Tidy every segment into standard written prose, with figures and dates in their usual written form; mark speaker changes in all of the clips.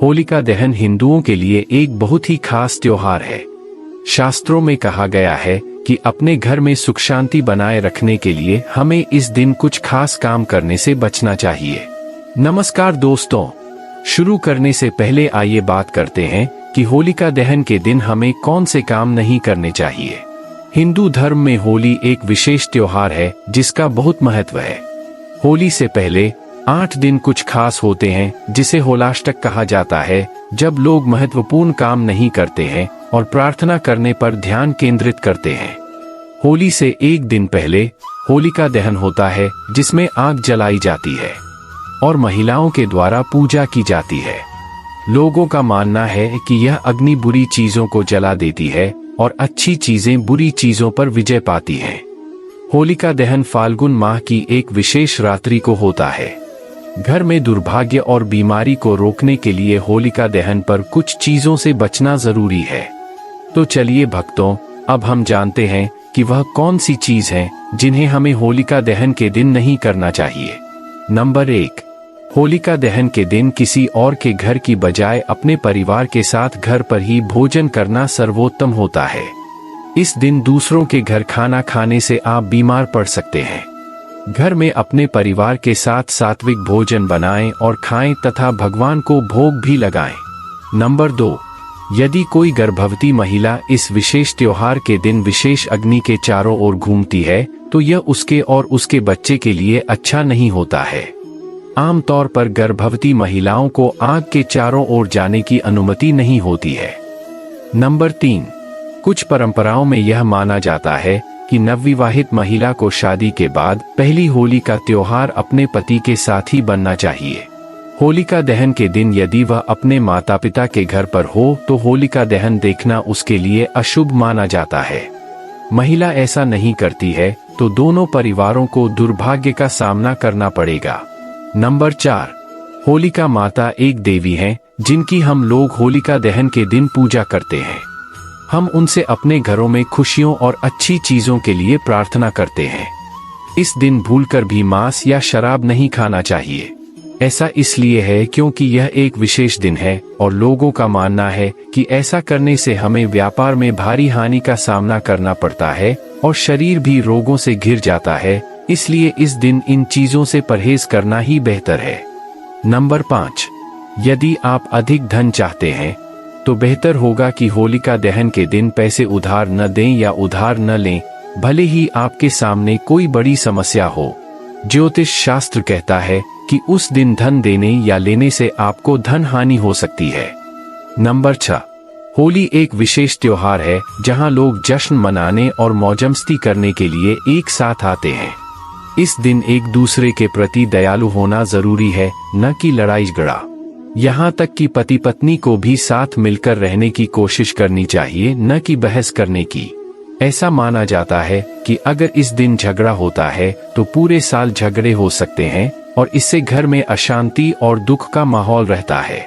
Speaker 1: होलिका दहन हिंदुओं के लिए एक बहुत ही खास त्योहार है। शास्त्रों में कहा गया है कि अपने घर में सुख शांति बनाए रखने के लिए हमें इस दिन कुछ खास काम करने से बचना चाहिए। नमस्कार दोस्तों, शुरू करने से पहले आइए बात करते हैं कि होलिका दहन के दिन हमें कौन से काम नहीं करने चाहिए। हिंदू धर्म में होली एक विशेष त्योहार है जिसका बहुत महत्व है। होली से पहले 8 दिन कुछ खास होते हैं जिसे होलाष्टक कहा जाता है, जब लोग महत्वपूर्ण काम नहीं करते हैं और प्रार्थना करने पर ध्यान केंद्रित करते हैं। होली से एक दिन पहले होलिका दहन होता है जिसमें आग जलाई जाती है और महिलाओं के द्वारा पूजा की जाती है। लोगों का मानना है कि यह अग्नि बुरी चीजों को जला देती है और अच्छी चीजें बुरी चीजों पर विजय पाती हैं। होलिका दहन फाल्गुन माह की एक विशेष रात्रि को होता है। घर में दुर्भाग्य और बीमारी को रोकने के लिए होलिका दहन पर कुछ चीजों से बचना जरूरी है। तो चलिए भक्तों, अब हम जानते हैं कि वह कौन सी चीज हैं जिन्हें हमें होलिका दहन के दिन नहीं करना चाहिए। नंबर 1, होलिका दहन के दिन किसी और के घर की बजाय अपने परिवार के साथ घर पर ही भोजन करना सर्वोत्तम होता है। इस दिन दूसरों के घर खाना खाने से आप बीमार पड़ सकते हैं। घर में अपने परिवार के साथ सात्विक भोजन बनाएं और खाएं तथा भगवान को भोग भी लगाएं। नंबर 2, यदि कोई गर्भवती महिला इस विशेष त्योहार के दिन विशेष अग्नि के चारों ओर घूमती है तो यह उसके और उसके बच्चे के लिए अच्छा नहीं होता है। आमतौर पर गर्भवती महिलाओं को आग के चारों ओर जाने की अनुमति नहीं होती है। नंबर 3, कुछ परंपराओं में यह माना जाता है कि नवविवाहित महिला को शादी के बाद पहली होली का त्योहार अपने पति के साथ ही बनना चाहिए। होलिका दहन के दिन यदि वह अपने माता पिता के घर पर हो तो होलिका दहन देखना उसके लिए अशुभ माना जाता है। महिला ऐसा नहीं करती है तो दोनों परिवारों को दुर्भाग्य का सामना करना पड़ेगा। नंबर 4, होलिका माता एक देवी हैं जिनकी हम लोग होलिका दहन के दिन पूजा करते हैं। हम उनसे अपने घरों में खुशियों और अच्छी चीजों के लिए प्रार्थना करते हैं। इस दिन भूलकर भी मांस या शराब नहीं खाना चाहिए। ऐसा इसलिए है क्योंकि यह एक विशेष दिन है और लोगों का मानना है कि ऐसा करने से हमें व्यापार में भारी हानि का सामना करना पड़ता है और शरीर भी रोगों से घिर जाता है, इसलिए इस दिन इन चीजों से परहेज करना ही बेहतर है। नंबर 5, यदि आप अधिक धन चाहते हैं तो बेहतर होगा कि होलिका दहन के दिन पैसे उधार न दें या उधार न लें, भले ही आपके सामने कोई बड़ी समस्या हो। ज्योतिष शास्त्र कहता है कि उस दिन धन देने या लेने से आपको धन हानि हो सकती है। नंबर 6, होली एक विशेष त्योहार है जहां लोग जश्न मनाने और मौजमस्ती करने के लिए एक साथ आते हैं। इस दिन एक दूसरे के प्रति दयालु होना जरूरी है, न कि लड़ाई झगड़ा। यहाँ तक कि पति पत्नी को भी साथ मिलकर रहने की कोशिश करनी चाहिए, न कि बहस करने की। ऐसा माना जाता है कि अगर इस दिन झगड़ा होता है तो पूरे साल झगड़े हो सकते हैं और इससे घर में अशांति और दुख का माहौल रहता है।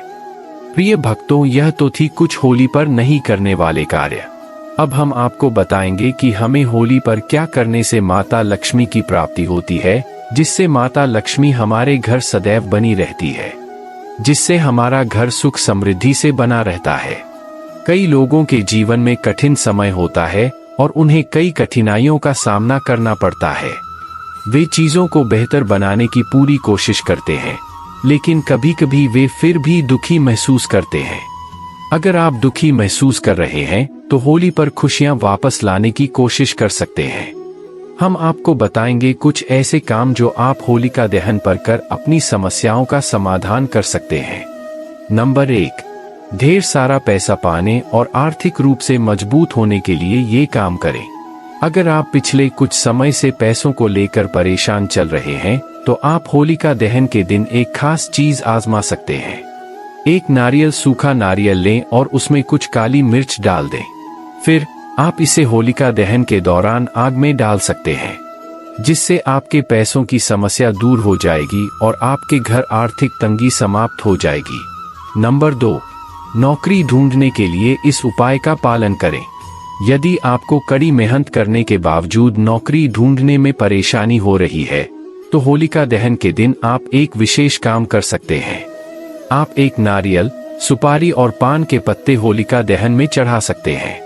Speaker 1: प्रिय भक्तों, यह तो थी कुछ होली पर नहीं करने वाले कार्य। अब हम आपको बताएंगे कि हमें होली पर क्या करने से माता लक्ष्मी की प्राप्ति होती है, जिससे माता लक्ष्मी हमारे घर सदैव बनी रहती है, जिससे हमारा घर सुख समृद्धि से बना रहता है। कई लोगों के जीवन में कठिन समय होता है और उन्हें कई कठिनाइयों का सामना करना पड़ता है। वे चीजों को बेहतर बनाने की पूरी कोशिश करते हैं, लेकिन कभी कभी वे फिर भी दुखी महसूस करते हैं। अगर आप दुखी महसूस कर रहे हैं तो होली पर खुशियां वापस लाने की कोशिश कर सकते हैं। हम आपको बताएंगे कुछ ऐसे काम जो आप होलिका दहन पर कर अपनी समस्याओं का समाधान कर सकते हैं। नंबर 1, ढेर सारा पैसा पाने और आर्थिक रूप से मजबूत होने के लिए ये काम करें। अगर आप पिछले कुछ समय से पैसों को लेकर परेशान चल रहे हैं तो आप होलिका दहन के दिन एक खास चीज आजमा सकते हैं। एक नारियल, सूखा नारियल लें और उसमें कुछ काली मिर्च डाल दें। फिर आप इसे होलिका दहन के दौरान आग में डाल सकते हैं, जिससे आपके पैसों की समस्या दूर हो जाएगी और आपके घर आर्थिक तंगी समाप्त हो जाएगी। नंबर 2, नौकरी ढूंढने के लिए इस उपाय का पालन करें। यदि आपको कड़ी मेहनत करने के बावजूद नौकरी ढूंढने में परेशानी हो रही है तो होलिका दहन के दिन आप एक विशेष काम कर सकते हैं। आप एक नारियल, सुपारी और पान के पत्ते होलिका दहन में चढ़ा सकते हैं।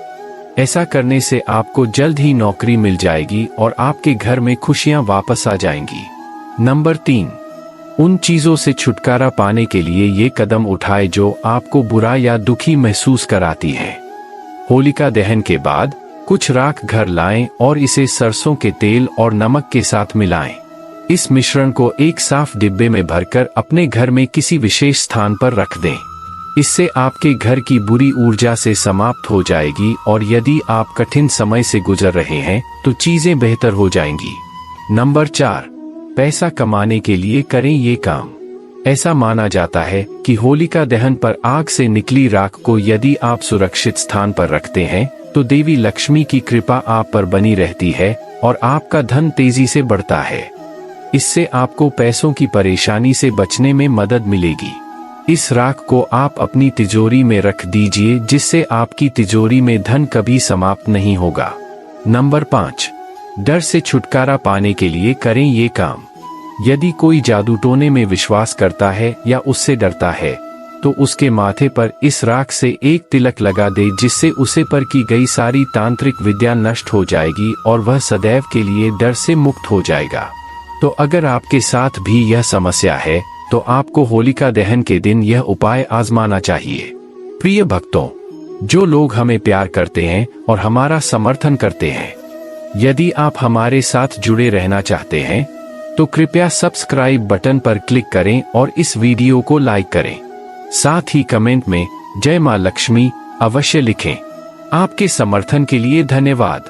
Speaker 1: ऐसा करने से आपको जल्द ही नौकरी मिल जाएगी और आपके घर में खुशियां वापस आ जाएंगी। नंबर 3, उन चीजों से छुटकारा पाने के लिए ये कदम उठाए जो आपको बुरा या दुखी महसूस कराती है। होलिका दहन के बाद कुछ राख घर लाएं और इसे सरसों के तेल और नमक के साथ मिलाएं। इस मिश्रण को एक साफ डिब्बे में भरकर अपने घर में किसी विशेष स्थान पर रख दें। इससे आपके घर की बुरी ऊर्जा से समाप्त हो जाएगी और यदि आप कठिन समय से गुजर रहे हैं तो चीजें बेहतर हो जाएंगी। नंबर 4, पैसा कमाने के लिए करें ये काम। ऐसा माना जाता है कि होलिका दहन पर आग से निकली राख को यदि आप सुरक्षित स्थान पर रखते हैं तो देवी लक्ष्मी की कृपा आप पर बनी रहती है और आपका धन तेजी से बढ़ता है। इससे आपको पैसों की परेशानी से बचने में मदद मिलेगी। इस राख को आप अपनी तिजोरी में रख दीजिए, जिससे आपकी तिजोरी में धन कभी समाप्त नहीं होगा। नंबर 5, डर से छुटकारा पाने के लिए करें ये काम। यदि कोई जादू टोने में विश्वास करता है या उससे डरता है तो उसके माथे पर इस राख से एक तिलक लगा दे, जिससे उसे पर की गई सारी तांत्रिक विद्या नष्ट हो जाएगी और वह सदैव के लिए डर से मुक्त हो जाएगा। तो अगर आपके साथ भी यह समस्या है तो आपको होलिका दहन के दिन यह उपाय आजमाना चाहिए। प्रिय भक्तों, जो लोग हमें प्यार करते हैं और हमारा समर्थन करते हैं, यदि आप हमारे साथ जुड़े रहना चाहते हैं तो कृपया सब्सक्राइब बटन पर क्लिक करें और इस वीडियो को लाइक करें। साथ ही कमेंट में जय मां लक्ष्मी अवश्य लिखें। आपके समर्थन के लिए धन्यवाद।